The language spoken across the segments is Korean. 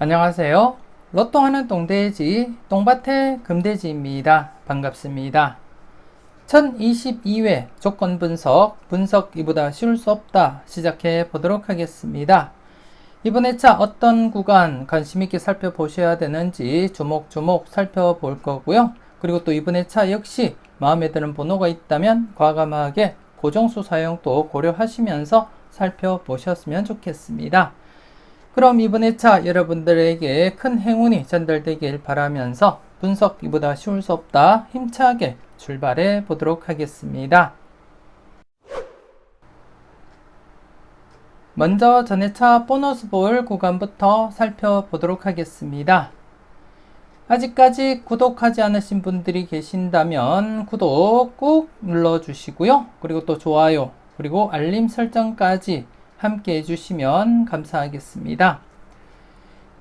안녕하세요. 로또 하는 똥돼지 똥밭의 금돼지입니다. 반갑습니다. 1022회 조건 분석 이보다 쉬울 수 없다 시작해 보도록 하겠습니다. 이번 회차 어떤 구간 관심 있게 살펴보셔야 되는지 조목조목 살펴볼 거고요. 그리고 또 이번 회차 역시 마음에 드는 번호가 있다면 과감하게 고정수 사용도 고려하시면서 살펴보셨으면 좋겠습니다. 그럼 이번 회차 여러분들에게 큰 행운이 전달되길 바라면서 분석 이보다 쉬울 수 없다 힘차게 출발해 보도록 하겠습니다. 먼저 전회차 보너스 볼 구간부터 살펴보도록 하겠습니다. 아직까지 구독하지 않으신 분들이 계신다면 구독 꾹 눌러주시고요. 그리고 또 좋아요 그리고 알림 설정까지 함께 해주시면 감사하겠습니다.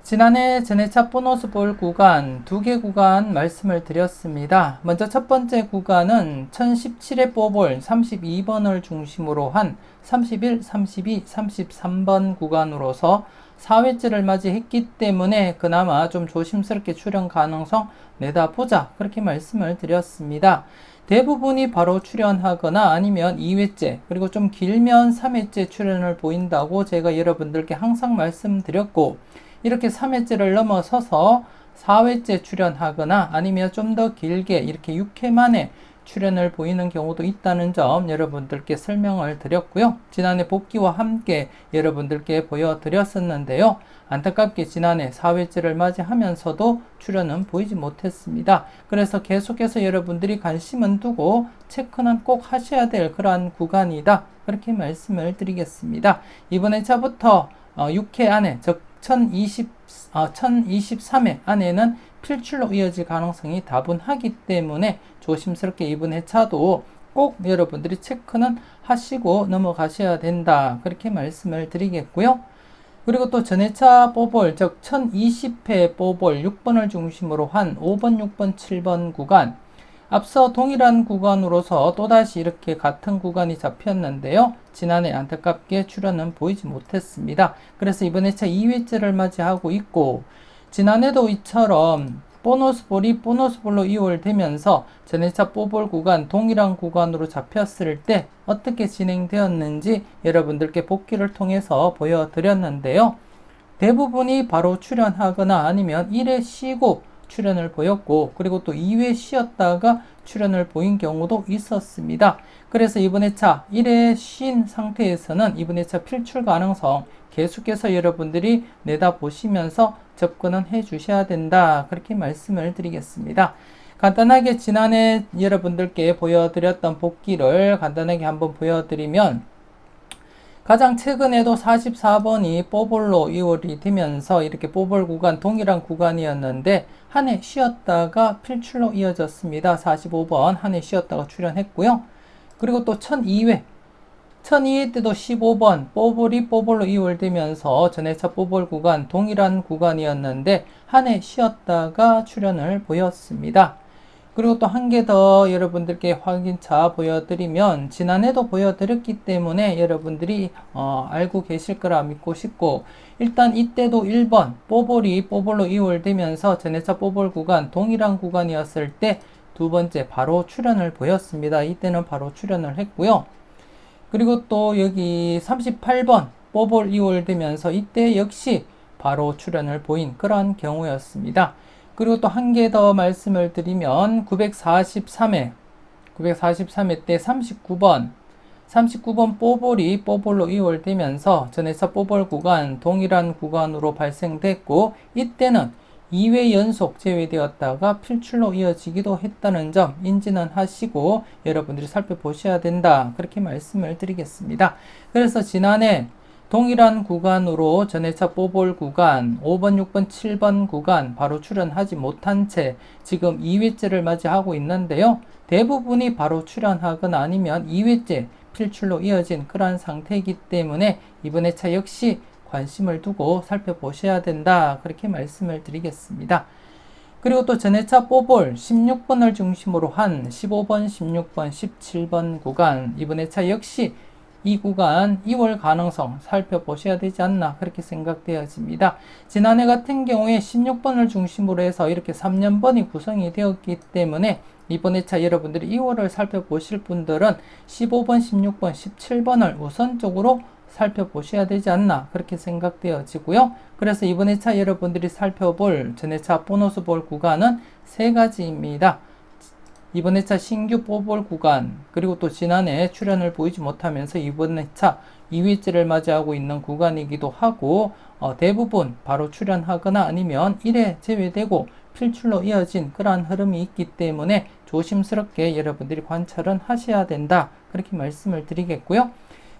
지난해 전회차 보너스 볼 구간 2개 구간 말씀을 드렸습니다. 먼저 첫 번째 구간은 1017회 뽀볼 32번을 중심으로 한 31, 32, 33번 구간으로서 4회째를 맞이했기 때문에 그나마 좀 조심스럽게 출현 가능성 내다보자 그렇게 말씀을 드렸습니다. 대부분이 바로 출연하거나 아니면 2회째 그리고 좀 길면 3회째 출연을 보인다고 제가 여러분들께 항상 말씀드렸고, 이렇게 3회째를 넘어서서 4회째 출연하거나 아니면 좀 더 길게 이렇게 6회 만에 출연을 보이는 경우도 있다는 점 여러분들께 설명을 드렸고요. 지난해 복귀와 함께 여러분들께 보여드렸었는데요. 안타깝게 지난해 4회째를 맞이하면서도 출연은 보이지 못했습니다. 그래서 계속해서 여러분들이 관심은 두고 체크는 꼭 하셔야 될 그러한 구간이다 그렇게 말씀을 드리겠습니다. 이번 회차부터 6회 안에 즉 1023회 안에는 필출로 이어질 가능성이 다분하기 때문에 조심스럽게 이번 회차도 꼭 여러분들이 체크는 하시고 넘어가셔야 된다 그렇게 말씀을 드리겠고요. 그리고 또 전회차 뽀볼 즉 1020회 뽀볼 6번을 중심으로 한 5번, 6번, 7번 구간, 앞서 동일한 구간으로서 또다시 이렇게 같은 구간이 잡혔는데요. 지난해 안타깝게 출연은 보이지 못했습니다. 그래서 이번 회차 2회째를 맞이하고 있고, 지난해도 이처럼 보너스볼이 보너스볼로 이월되면서 전회차 뽀볼 구간 동일한 구간으로 잡혔을 때 어떻게 진행되었는지 여러분들께 복귀를 통해서 보여드렸는데요. 대부분이 바로 출연하거나 아니면 1회 쉬고 출연을 보였고, 그리고 또 2회 쉬었다가 출연을 보인 경우도 있었습니다. 그래서 이번 회차 1회 쉰 상태에서는 이번 회차 필출 가능성 계속해서 여러분들이 내다보시면서 접근은 해 주셔야 된다 그렇게 말씀을 드리겠습니다. 간단하게 지난해 여러분들께 보여드렸던 복귀를 간단하게 한번 보여드리면, 가장 최근에도 44번이 뽀볼로 이월이 되면서 이렇게 뽀볼 구간 동일한 구간이었는데 한 해 쉬었다가 필출로 이어졌습니다. 45번 한 해 쉬었다가 출연했고요. 그리고 또 1002회 때도 15번 뽀볼이 뽀볼로 이월되면서 전회차 뽀볼 구간 동일한 구간이었는데 한 해 쉬었다가 출연을 보였습니다. 그리고 또 한 개 더 여러분들께 확인차 보여드리면, 지난해도 보여드렸기 때문에 여러분들이 알고 계실 거라 믿고 싶고, 일단 이때도 1번 뽀볼이 뽀볼로 이월되면서 전회차 뽀볼 구간 동일한 구간이었을 때 두 번째 바로 출연을 보였습니다. 이때는 바로 출연을 했고요. 그리고 또 여기 38번 뽀볼 이월되면서 이때 역시 바로 출연을 보인 그런 경우였습니다. 그리고 또 한 개 더 말씀을 드리면 943회 때 39번 뽀볼이 뽀볼로 이월되면서 전회차 뽀볼 구간 동일한 구간으로 발생됐고, 이때는 2회 연속 제외되었다가 필출로 이어지기도 했다는 점 인지는 하시고 여러분들이 살펴보셔야 된다 그렇게 말씀을 드리겠습니다. 그래서 지난해 동일한 구간으로 전회차 뽀볼 구간 5번, 6번, 7번 구간 바로 출연하지 못한 채 지금 2회째를 맞이하고 있는데요. 대부분이 바로 출연하거나 아니면 2회째 필출로 이어진 그러한 상태이기 때문에 이번 회차 역시 관심을 두고 살펴보셔야 된다 그렇게 말씀을 드리겠습니다. 그리고 또 전회차 뽀볼 16번을 중심으로 한 15번, 16번, 17번 구간, 이번 회차 역시 이 구간 2월 가능성 살펴보셔야 되지 않나 그렇게 생각되어집니다. 지난해 같은 경우에 16번을 중심으로 해서 이렇게 3년번이 구성이 되었기 때문에 이번 회차 여러분들이 2월을 살펴보실 분들은 15번, 16번, 17번을 우선적으로 살펴보셔야 되지 않나 그렇게 생각되어지고요. 그래서 이번 회차 여러분들이 살펴볼 전회차 보너스 볼 구간은 세 가지입니다. 이번 회차 신규 뽑을 구간, 그리고 또 지난해 출연을 보이지 못하면서 이번 회차 2회째를 맞이하고 있는 구간이기도 하고, 대부분 바로 출연하거나 아니면 1회 제외되고 필출로 이어진 그러한 흐름이 있기 때문에 조심스럽게 여러분들이 관찰은 하셔야 된다 그렇게 말씀을 드리겠고요.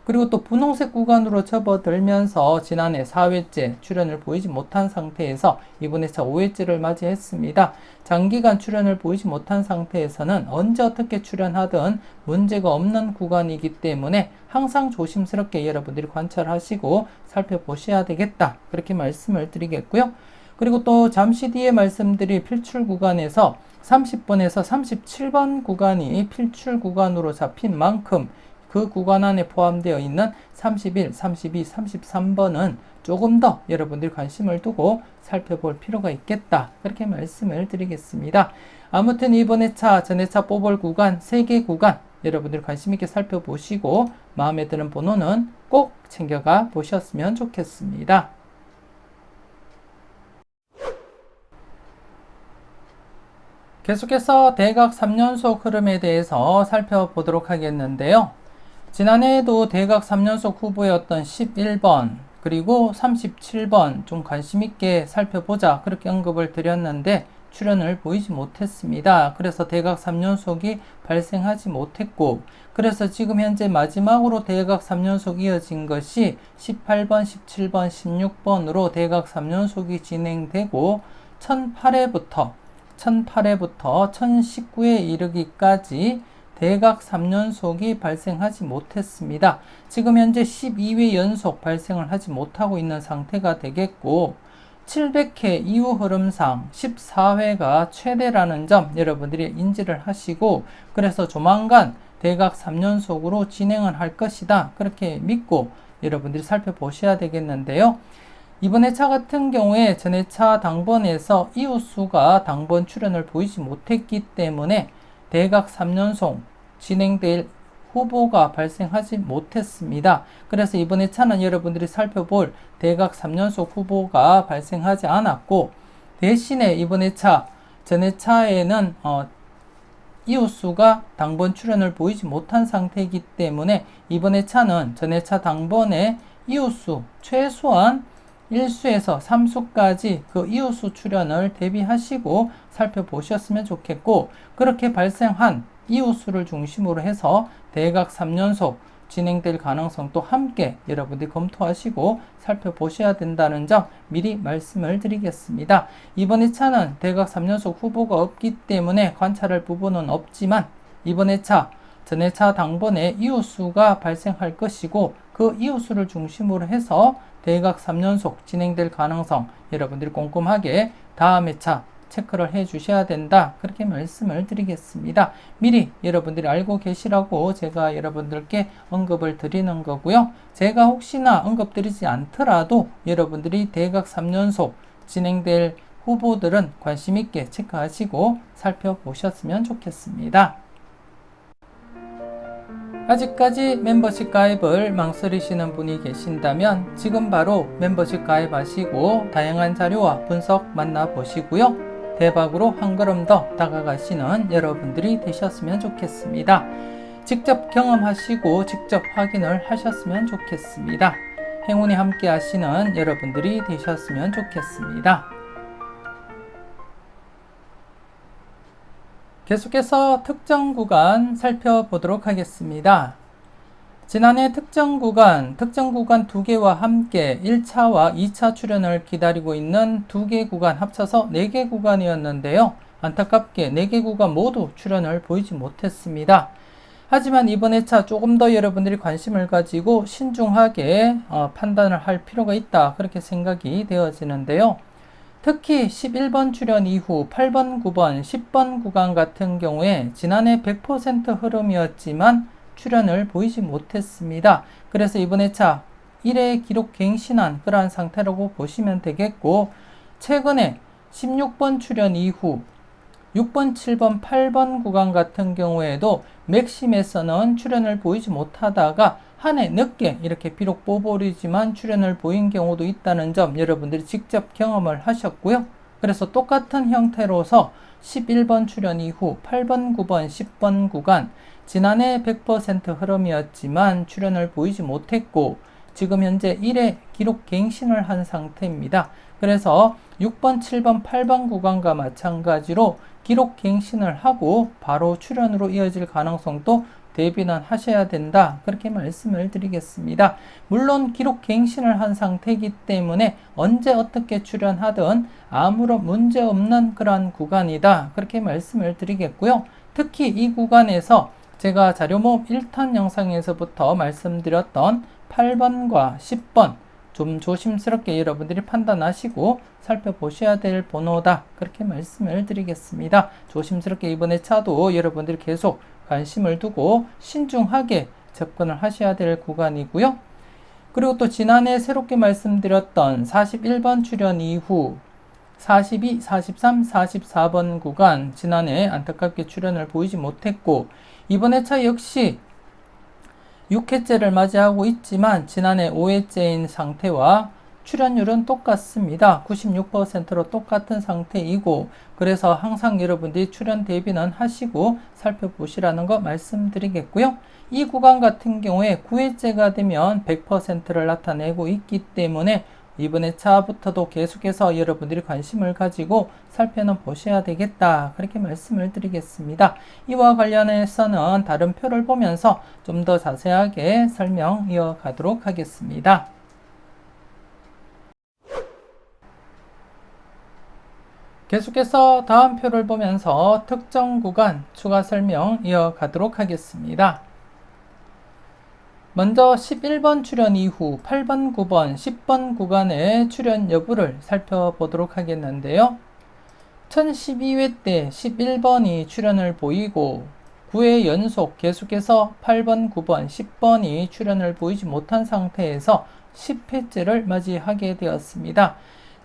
그리고 또 분홍색 구간으로 접어들면서 지난해 4회째 출연을 보이지 못한 상태에서 이번 회차 5회째를 맞이했습니다. 장기간 출연을 보이지 못한 상태에서는 언제 어떻게 출연하든 문제가 없는 구간이기 때문에 항상 조심스럽게 여러분들이 관찰하시고 살펴보셔야 되겠다 그렇게 말씀을 드리겠고요. 그리고 또 잠시 뒤에 말씀드릴 필출 구간에서 30번에서 37번 구간이 필출 구간으로 잡힌 만큼 그 구간 안에 포함되어 있는 31, 32, 33번은 조금 더 여러분들이 관심을 두고 살펴볼 필요가 있겠다 그렇게 말씀을 드리겠습니다. 아무튼 이번 회차, 전회차 뽑을 구간 3개 구간 여러분들 관심 있게 살펴보시고 마음에 드는 번호는 꼭 챙겨가 보셨으면 좋겠습니다. 계속해서 대각 3연속 흐름에 대해서 살펴보도록 하겠는데요. 지난해에도 대각 3연속 후보였던 11번 그리고 37번 좀 관심있게 살펴보자 그렇게 언급을 드렸는데 출연을 보이지 못했습니다. 그래서 대각 3연속이 발생하지 못했고, 그래서 지금 현재 마지막으로 대각 3연속 이어진 것이 18번, 17번, 16번으로 대각 3연속이 진행되고 1008회부터 1019회 이르기까지 대각 3연속이 발생하지 못했습니다. 지금 현재 12회 연속 발생을 하지 못하고 있는 상태가 되겠고 700회 이후 흐름상 14회가 최대라는 점 여러분들이 인지를 하시고, 그래서 조만간 대각 3연속으로 진행을 할 것이다 그렇게 믿고 여러분들이 살펴보셔야 되겠는데요. 이번 회차 같은 경우에 전 회차 당번에서 이웃수가 당번 출연을 보이지 못했기 때문에 대각 3연속 진행될 후보가 발생하지 못했습니다. 그래서 이번 회차는 여러분들이 살펴볼 대각 3연속 후보가 발생하지 않았고, 대신에 이번 회차, 전 회차에는 이웃수가 당번 출연을 보이지 못한 상태이기 때문에 이번 회차는 전 회차 당번에 이웃수 최소한 1수에서 3수까지 그 이웃수 출연을 대비하시고 살펴보셨으면 좋겠고, 그렇게 발생한 이웃수를 중심으로 해서 대각 3연속 진행될 가능성도 함께 여러분들이 검토하시고 살펴보셔야 된다는 점 미리 말씀을 드리겠습니다. 이번 회차는 대각 3연속 후보가 없기 때문에 관찰할 부분은 없지만 이번 회차, 전 회차 당번에 이웃수가 발생할 것이고 그 이웃수를 중심으로 해서 대각 3연속 진행될 가능성 여러분들이 꼼꼼하게 다음 회차 체크를 해 주셔야 된다 그렇게 말씀을 드리겠습니다. 미리 여러분들이 알고 계시라고 제가 여러분들께 언급을 드리는 거고요. 제가 혹시나 언급 드리지 않더라도 여러분들이 대각 3연속 진행될 후보들은 관심 있게 체크하시고 살펴보셨으면 좋겠습니다. 아직까지 멤버십 가입을 망설이시는 분이 계신다면 지금 바로 멤버십 가입하시고 다양한 자료와 분석 만나보시고요. 대박으로 한 걸음 더 다가가시는 여러분들이 되셨으면 좋겠습니다. 직접 경험하시고 직접 확인을 하셨으면 좋겠습니다. 행운이 함께 하시는 여러분들이 되셨으면 좋겠습니다. 계속해서 특정 구간 살펴보도록 하겠습니다. 지난해 특정 구간 2개와 함께 1차와 2차 출연을 기다리고 있는 2개 구간 합쳐서 4개 구간이었는데요. 안타깝게 4개 구간 모두 출연을 보이지 못했습니다. 하지만 이번 회차 조금 더 여러분들이 관심을 가지고 신중하게 판단을 할 필요가 있다 그렇게 생각이 되어지는데요. 특히 11번 출연 이후 8번, 9번, 10번 구간 같은 경우에 지난해 100% 흐름이었지만 출연을 보이지 못했습니다. 그래서 이번 회차 1회 기록 갱신한 그러한 상태라고 보시면 되겠고, 최근에 16번 출연 이후 6번, 7번, 8번 구간 같은 경우에도 맥심에서는 출연을 보이지 못하다가 한 해 늦게 이렇게 비록 뽑아오르지만 출연을 보인 경우도 있다는 점 여러분들이 직접 경험을 하셨고요. 그래서 똑같은 형태로서 11번 출연 이후 8번, 9번, 10번 구간 지난해 100% 흐름이었지만 출연을 보이지 못했고 지금 현재 1회 기록 갱신을 한 상태입니다. 그래서 6번, 7번, 8번 구간과 마찬가지로 기록 갱신을 하고 바로 출연으로 이어질 가능성도 대비는 하셔야 된다. 그렇게 말씀을 드리겠습니다. 물론 기록 갱신을 한 상태이기 때문에 언제 어떻게 출연하든 아무런 문제 없는 그러한 구간이다. 그렇게 말씀을 드리겠고요. 특히 이 구간에서 제가 자료 모음 1탄 영상에서부터 말씀드렸던 8번과 10번 좀 조심스럽게 여러분들이 판단하시고 살펴보셔야 될 번호다. 그렇게 말씀을 드리겠습니다. 조심스럽게 이번에 차도 여러분들이 계속 관심을 두고 신중하게 접근을 하셔야 될 구간이고요. 그리고 또 지난해 새롭게 말씀드렸던 41번 출연 이후 42, 43, 44번 구간 지난해 안타깝게 출연을 보이지 못했고 이번 회차 역시 6회째를 맞이하고 있지만 지난해 5회째인 상태와 출연율은 똑같습니다. 96%로 똑같은 상태이고 그래서 항상 여러분들이 출연 대비는 하시고 살펴보시라는 거 말씀드리겠고요. 이 구간 같은 경우에 9회째가 되면 100%를 나타내고 있기 때문에 이번 회차부터도 계속해서 여러분들이 관심을 가지고 살펴는 보셔야 되겠다. 그렇게 말씀을 드리겠습니다. 이와 관련해서는 다른 표를 보면서 좀 더 자세하게 설명 이어가도록 하겠습니다. 계속해서 다음 표를 보면서 특정 구간 추가 설명 이어가도록 하겠습니다. 먼저 11번 출연 이후 8번, 9번, 10번 구간의 출연 여부를 살펴보도록 하겠는데요. 1012회 때 11번이 출연을 보이고 9회 연속 계속해서 8번, 9번, 10번이 출연을 보이지 못한 상태에서 10회째를 맞이하게 되었습니다.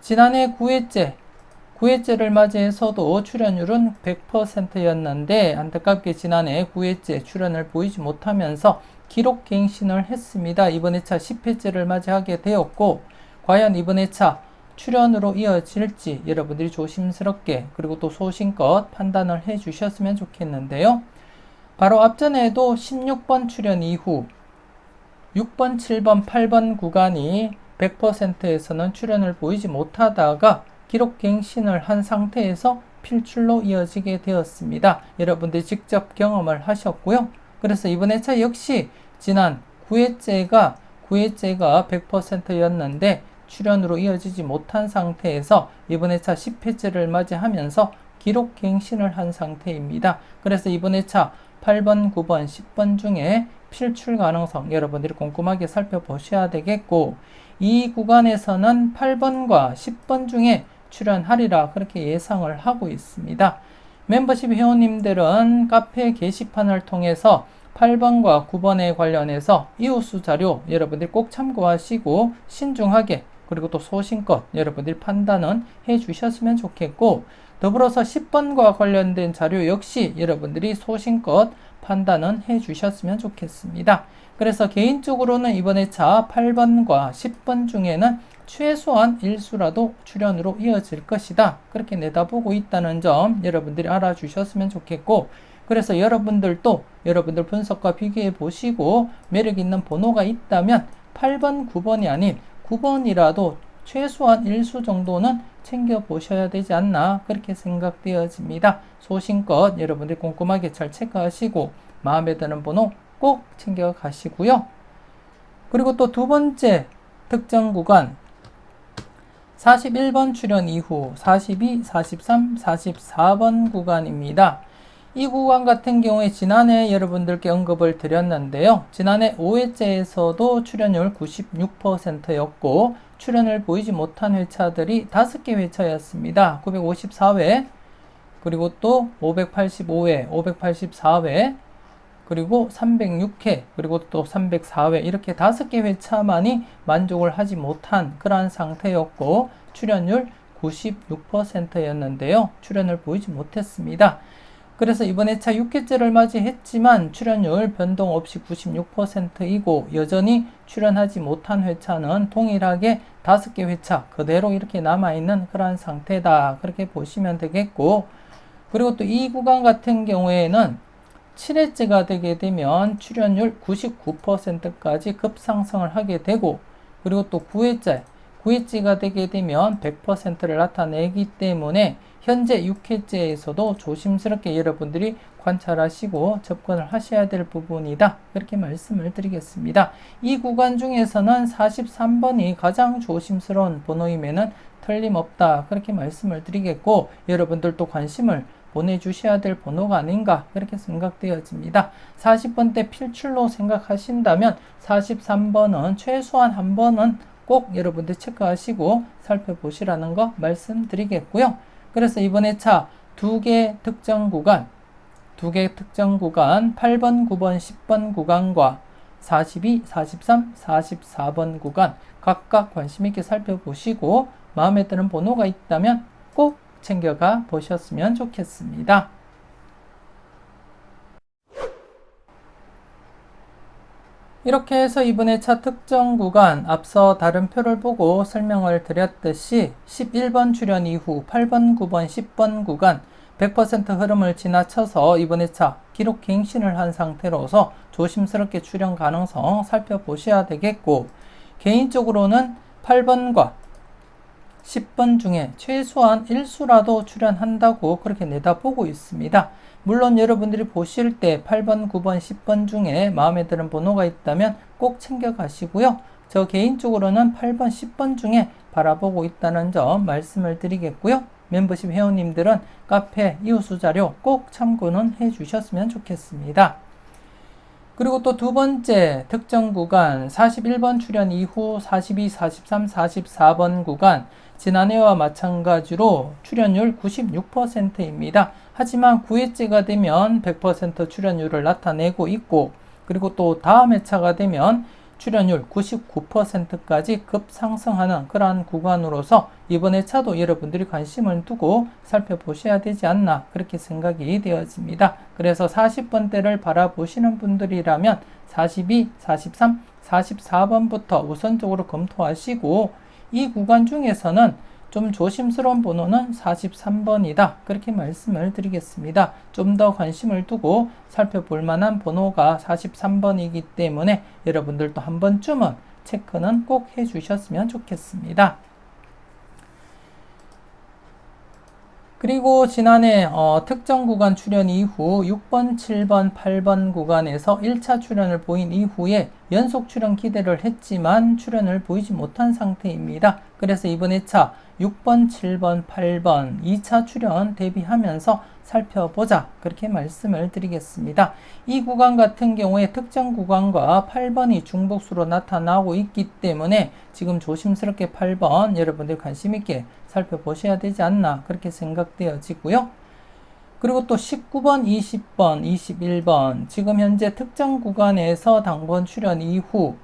지난해 9회째를 맞이해서도 출연율은 100%였는데 안타깝게 지난해 9회째 출연을 보이지 못하면서 기록 갱신을 했습니다. 이번 회차 10회째를 맞이하게 되었고 과연 이번 회차 출연으로 이어질지 여러분들이 조심스럽게 그리고 또 소신껏 판단을 해 주셨으면 좋겠는데요. 바로 앞전에도 16번 출연 이후 6번, 7번, 8번 구간이 100%에서는 출연을 보이지 못하다가 기록 갱신을 한 상태에서 필출로 이어지게 되었습니다. 여러분들이 직접 경험을 하셨고요. 그래서 이번 회차 역시 지난 9회째가 100%였는데 출연으로 이어지지 못한 상태에서 이번 회차 10회째를 맞이하면서 기록 갱신을 한 상태입니다. 그래서 이번 회차 8번, 9번, 10번 중에 필출 가능성 여러분들이 꼼꼼하게 살펴보셔야 되겠고 이 구간에서는 8번과 10번 중에 출연하리라 그렇게 예상을 하고 있습니다. 멤버십 회원님들은 카페 게시판을 통해서 8번과 9번에 관련해서 이웃수 자료 여러분들이 꼭 참고하시고 신중하게 그리고 또 소신껏 여러분들이 판단은 해 주셨으면 좋겠고 더불어서 10번과 관련된 자료 역시 여러분들이 소신껏 판단은 해 주셨으면 좋겠습니다. 그래서 개인적으로는 이번 회차 8번과 10번 중에는 최소한 일수라도 출연으로 이어질 것이다. 그렇게 내다보고 있다는 점 여러분들이 알아주셨으면 좋겠고 그래서 여러분들도 여러분들 분석과 비교해 보시고 매력 있는 번호가 있다면 8번, 9번이 아닌 9번이라도 최소한 일수 정도는 챙겨 보셔야 되지 않나 그렇게 생각되어집니다. 소신껏 여러분들이 꼼꼼하게 잘 체크하시고 마음에 드는 번호 꼭 챙겨 가시고요. 그리고 또 두 번째 특정 구간 41번 출연 이후 42, 43, 44번 구간입니다. 이 구간 같은 경우에 지난해 여러분들께 언급을 드렸는데요. 지난해 5회째에서도 출연율 96%였고 출연을 보이지 못한 회차들이 5개 회차였습니다. 954회 그리고 또 585회, 584회 그리고 306회, 그리고 또 304회 이렇게 5개 회차만이 만족을 하지 못한 그러한 상태였고 출연율 96%였는데요. 출연을 보이지 못했습니다. 그래서 이번 회차 6회째를 맞이했지만 출연율 변동 없이 96%이고 여전히 출연하지 못한 회차는 동일하게 5개 회차 그대로 이렇게 남아있는 그러한 상태다. 그렇게 보시면 되겠고, 그리고 또 이 구간 같은 경우에는 7회째가 되게 되면 출연율 99%까지 급상승을 하게 되고, 그리고 또 9회째가 되게 되면 100%를 나타내기 때문에 현재 6회째에서도 조심스럽게 여러분들이 관찰하시고 접근을 하셔야 될 부분이다. 그렇게 말씀을 드리겠습니다. 이 구간 중에서는 43번이 가장 조심스러운 번호임에는 틀림없다. 그렇게 말씀을 드리겠고, 여러분들도 관심을 보내주셔야 될 번호가 아닌가 그렇게 생각되어집니다. 40번대 필출로 생각하신다면 43번은 최소한 한 번은 꼭 여러분들 체크하시고 살펴보시라는 거 말씀드리겠고요. 그래서 이번 회차 두 개 특정 구간 8번, 9번, 10번 구간과 42, 43, 44번 구간 각각 관심 있게 살펴보시고 마음에 드는 번호가 있다면 꼭 챙겨가 보셨으면 좋겠습니다. 이렇게 해서 이번 회차 특정 구간 앞서 다른 표를 보고 설명을 드렸듯이 11번 출연 이후 8번, 9번, 10번 구간 100% 흐름을 지나쳐서 이번 회차 기록 갱신을 한 상태로서 조심스럽게 출연 가능성 살펴보셔야 되겠고, 개인적으로는 8번과 10번 중에 최소한 1수라도 출연한다고 그렇게 내다보고 있습니다. 물론 여러분들이 보실 때 8번, 9번, 10번 중에 마음에 드는 번호가 있다면 꼭 챙겨가시고요. 저 개인적으로는 8번, 10번 중에 바라보고 있다는 점 말씀을 드리겠고요. 멤버십 회원님들은 카페 이웃수 자료 꼭 참고는 해주셨으면 좋겠습니다. 그리고 또 두 번째 특정 구간 41번 출연 이후 42, 43, 44번 구간 지난해와 마찬가지로 출연율 96%입니다. 하지만 9회째가 되면 100% 출연율을 나타내고 있고, 그리고 또 다음 회차가 되면 출연율 99%까지 급상승하는 그러한 구간으로서 이번 회차도 여러분들이 관심을 두고 살펴보셔야 되지 않나 그렇게 생각이 되어집니다. 그래서 40번대를 바라보시는 분들이라면 42, 43, 44번부터 우선적으로 검토하시고, 이 구간 중에서는 좀 조심스러운 번호는 43번이다. 그렇게 말씀을 드리겠습니다. 좀 더 관심을 두고 살펴볼 만한 번호가 43번이기 때문에 여러분들도 한 번쯤은 체크는 꼭 해주셨으면 좋겠습니다. 그리고 지난해 특정 구간 출연 이후 6번, 7번, 8번 구간에서 1차 출연을 보인 이후에 연속 출연 기대를 했지만 출연을 보이지 못한 상태입니다. 그래서 이번 회차 6번, 7번, 8번 2차 출연 대비하면서 살펴보자 그렇게 말씀을 드리겠습니다. 이 구간 같은 경우에 특정 구간과 8번이 중복수로 나타나고 있기 때문에 지금 조심스럽게 8번 여러분들 관심 있게 살펴보셔야 되지 않나 그렇게 생각되어지고요. 그리고 또 19번, 20번, 21번 지금 현재 특정 구간에서 당번 출연 이후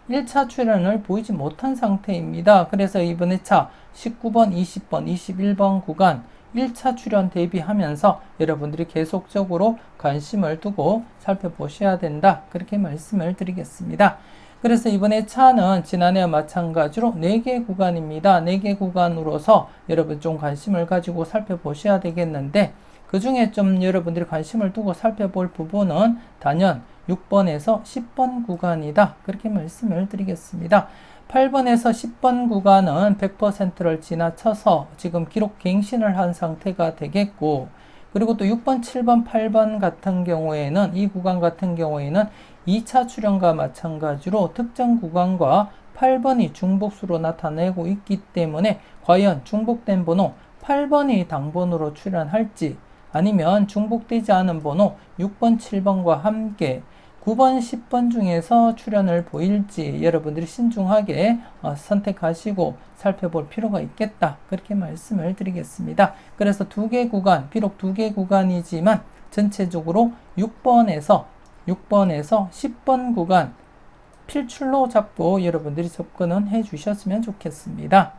1차 출연을 보이지 못한 상태입니다. 그래서 이번 회차 19번, 20번, 21번 구간 1차 출연 대비하면서 여러분들이 계속적으로 관심을 두고 살펴보셔야 된다. 그렇게 말씀을 드리겠습니다. 그래서 이번 회차는 지난해와 마찬가지로 4개 구간입니다. 4개 구간으로서 여러분 좀 관심을 가지고 살펴보셔야 되겠는데, 그 중에 좀 여러분들이 관심을 두고 살펴볼 부분은 단연 6번에서 10번 구간이다. 그렇게 말씀을 드리겠습니다. 8번에서 10번 구간은 100%를 지나쳐서 지금 기록 갱신을 한 상태가 되겠고, 그리고 또 6번, 7번, 8번 같은 경우에는 이 구간 같은 경우에는 2차 출연과 마찬가지로 특정 구간과 8번이 중복수로 나타내고 있기 때문에 과연 중복된 번호 8번이 당번으로 출연할지 아니면 중복되지 않은 번호 6번, 7번과 함께 9번, 10번 중에서 출연을 보일지 여러분들이 신중하게 선택하시고 살펴볼 필요가 있겠다. 그렇게 말씀을 드리겠습니다. 그래서 2개 구간, 비록 2개 구간이지만 전체적으로 6번에서 6번에서 10번 구간 필출로 잡고 여러분들이 접근은 해 주셨으면 좋겠습니다.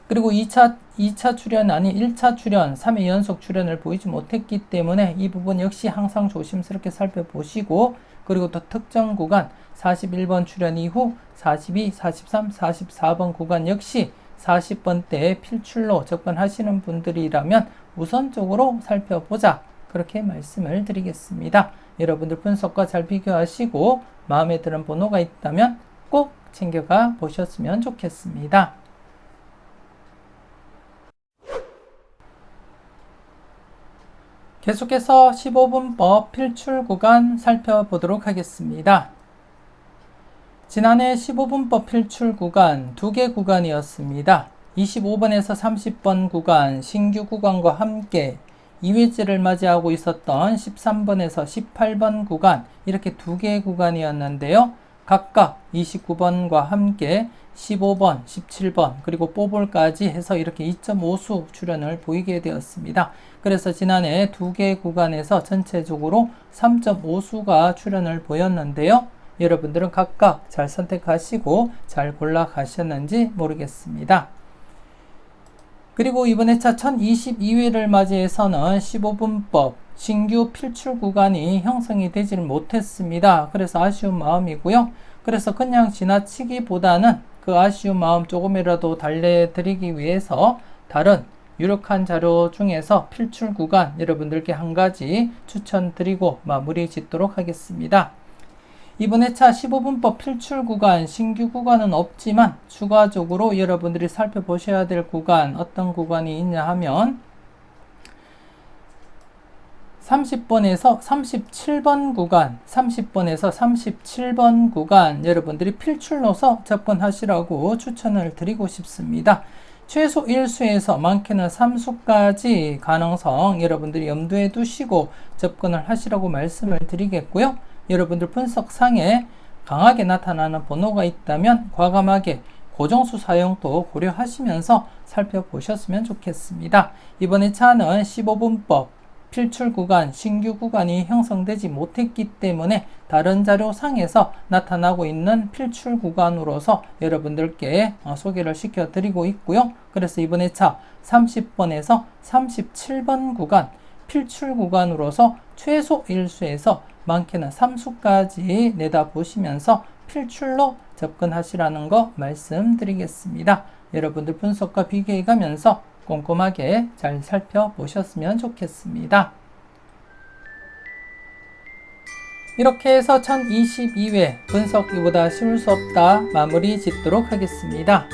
그리고 2차 출연 아닌 1차 출연, 3회 연속 출연을 보이지 못했기 때문에 이 부분 역시 항상 조심스럽게 살펴보시고, 그리고 또 특정 구간 41번 출연 이후 42, 43, 44번 구간 역시 40번대에 필출로 접근하시는 분들이라면 우선적으로 살펴보자, 그렇게 말씀을 드리겠습니다. 여러분들 분석과 잘 비교하시고 마음에 드는 번호가 있다면 꼭 챙겨가 보셨으면 좋겠습니다. 계속해서 15분법 필출 구간 살펴보도록 하겠습니다. 지난해 15분법 필출 구간 2개 구간이었습니다. 25번에서 30번 구간 신규 구간과 함께 2회째를 맞이하고 있었던 13번에서 18번 구간, 이렇게 2개의 구간이었는데요. 각각 29번과 함께 15번, 17번, 그리고 뽀볼까지 해서 이렇게 2.5수 출연을 보이게 되었습니다. 그래서 지난해 2개의 구간에서 전체적으로 3.5수가 출연을 보였는데요. 여러분들은 각각 잘 선택하시고 잘 골라 가셨는지 모르겠습니다. 그리고 이번 회차 1022회를 맞이해서는 15분법 신규 필출 구간이 형성이 되지를 못했습니다. 그래서 아쉬운 마음이고요. 그래서 그냥 지나치기보다는 그 아쉬운 마음 조금이라도 달래드리기 위해서 다른 유력한 자료 중에서 필출 구간 여러분들께 한 가지 추천드리고 마무리 짓도록 하겠습니다. 이번 회차 15분법 필출 구간 신규 구간은 없지만 추가적으로 여러분들이 살펴보셔야 될 구간 어떤 구간이 있냐 하면 30번에서 37번 구간, 30번에서 37번 구간 여러분들이 필출로서 접근하시라고 추천을 드리고 싶습니다. 최소 1수에서 많게는 3수까지 가능성 여러분들이 염두에 두시고 접근을 하시라고 말씀을 드리겠고요. 여러분들 분석상에 강하게 나타나는 번호가 있다면 과감하게 고정수 사용도 고려하시면서 살펴보셨으면 좋겠습니다. 이번 회차는 15분법 필출 구간, 신규 구간이 형성되지 못했기 때문에 다른 자료상에서 나타나고 있는 필출 구간으로서 여러분들께 소개를 시켜드리고 있고요. 그래서 이번 회차 30번에서 37번 구간 필출 구간으로서 최소 1수에서 많게는 3수까지 내다보시면서 필출로 접근하시라는 거 말씀드리겠습니다. 여러분들 분석과 비교해 가면서 꼼꼼하게 잘 살펴보셨으면 좋겠습니다. 이렇게 해서 1022회 분석기보다 쉬울 수 없다 마무리 짓도록 하겠습니다.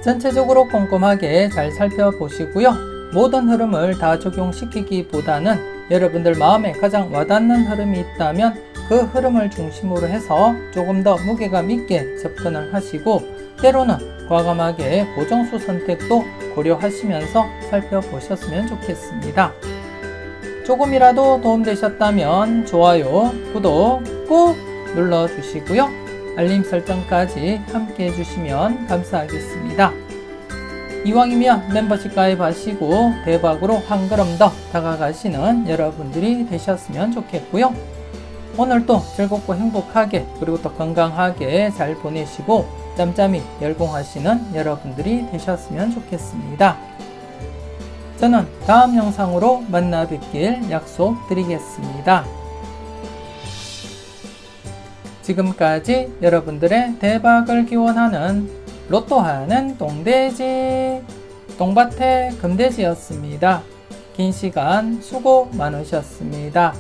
전체적으로 꼼꼼하게 잘 살펴보시고요. 모든 흐름을 다 적용시키기보다는 여러분들 마음에 가장 와닿는 흐름이 있다면 그 흐름을 중심으로 해서 조금 더 무게감 있게 접근을 하시고, 때로는 과감하게 고정수 선택도 고려하시면서 살펴보셨으면 좋겠습니다. 조금이라도 도움되셨다면 좋아요, 구독 꼭 눌러주시고요. 알림 설정까지 함께 해주시면 감사하겠습니다. 이왕이면 멤버십 가입하시고 대박으로 한 걸음 더 다가가시는 여러분들이 되셨으면 좋겠고요. 오늘도 즐겁고 행복하게 그리고 또 건강하게 잘 보내시고 짬짬이 열공하시는 여러분들이 되셨으면 좋겠습니다. 저는 다음 영상으로 만나 뵙길 약속드리겠습니다. 지금까지 여러분들의 대박을 기원하는 로또하는 똥돼지 똥밭의 금돼지였습니다. 긴 시간 수고 많으셨습니다.